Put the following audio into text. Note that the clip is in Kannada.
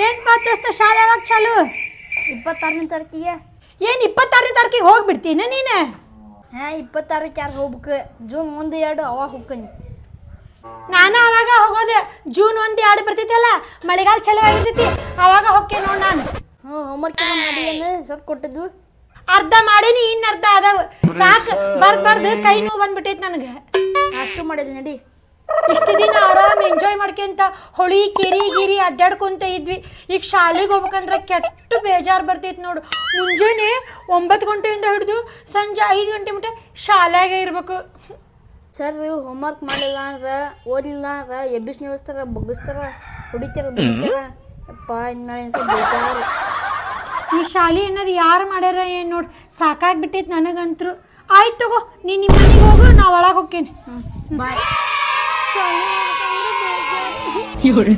ಏನು ಪಾತಸ್ತ ಶಾಲೆ ಯಾವಾಗ ಚಾಲು? 26ನೇ ತಾರೀಕಿಗೆ. ಏನು 26ನೇ ತಾರೀಕಿಗೆ ಹೋಗ್ಬಿಡ್ತೀನ ನೀನು? ಹಾಂ 26ಕ್ಕೆ ಯಾರು ಹೋಗ್ಬೇಕು? ಜೂನ್ 1, 2 ಅವಾಗ ಹೋಗ್ತೀನಿ. ನಾನು ಅವಾಗ ಹೋಗೋದು ಜೂನ್ 1, 2 ಬರ್ತೈತಲ್ಲ, ಮಳೆಗಾಲ ಚಲೋ ಆಗಿರ್ತೈತಿ, ಅವಾಗ ಹೋಗ್ಕೆ ನೋಡಿ ನಾನು. ಹ್ಞೂ ಹೋಮ್ವರ್ಕ್ ಎಲ್ಲ ಮಾಡಿ ಏನು ಸ್ವಲ್ಪ ಕೊಟ್ಟಿದ್ದು? ಅರ್ಧ ಮಾಡೀನಿ, ಇನ್ನು ಅರ್ಧ ಅದಾವ. ಸಾಕು ಬರ್ದು ಕೈ ನೋವು ಬಂದ್ಬಿಟ್ಟೈತಿ ನನಗೆ. ಅಷ್ಟು ಮಾಡಿಲ್ಲ ನಡಿ. ಇಷ್ಟು ದಿನ ಆರಾಮ್ ಎಂಜಾಯ್ ಮಾಡ್ಕೊಂತ ಹೊಳಿ ಕೆರಿ ಗಿರಿ ಅಡ್ಡಾಡ್ಕೊಂತ ಇದ್ವಿ. ಈಗ ಶಾಲೆಗೆ ಹೋಗ್ಬೇಕಂದ್ರೆ ಕೆಟ್ಟು ಬೇಜಾರು ಬರ್ತೈತಿ ನೋಡು. ಮುಂಜಾನೆ 9 ಗಂಟೆಯಿಂದ ಹಿಡಿದು ಸಂಜೆ 5 ಗಂಟೆ ಮಟ್ಟ ಶಾಲೆಗೆ ಇರ್ಬೇಕು. ಸರ್ ಹೋಮ್ವರ್ಕ್ ಮಾಡಿಲ್ಲ ಅಂದ್ರೆ ಓದಿಲ್ಲ ಅಂದ್ರೆ ಎಬ್ಬಿಸ್ ನಿವಸ್ತಾರ, ಬಗ್ಗಿಸ್ತಾರ, ಹೊಡಿತಾರ, ಬಿಡಿತಾರ. ಅಪ್ಪ ಇನ್ಮೇಲೆ ಬೇಜಾರು. ಈ ಶಾಲೆ ಅನ್ನೋದು ಯಾರು ಮಾಡ್ಯಾರ ಏನು ನೋಡಿ, ಸಾಕಾಗ್ಬಿಟ್ಟೈತಿ ನನಗಂತರು. ಆಯ್ತು ತಗೋ, ನೀನು ನಿಮ್ಮ ಮನೆಗೆ ಹೋಗು, ನಾ ಒಳಗೆ ಹೋಗ್ತೀನಿ. ಬಾಯ್. ಶಾಲೆ ಬೇಜಾರು.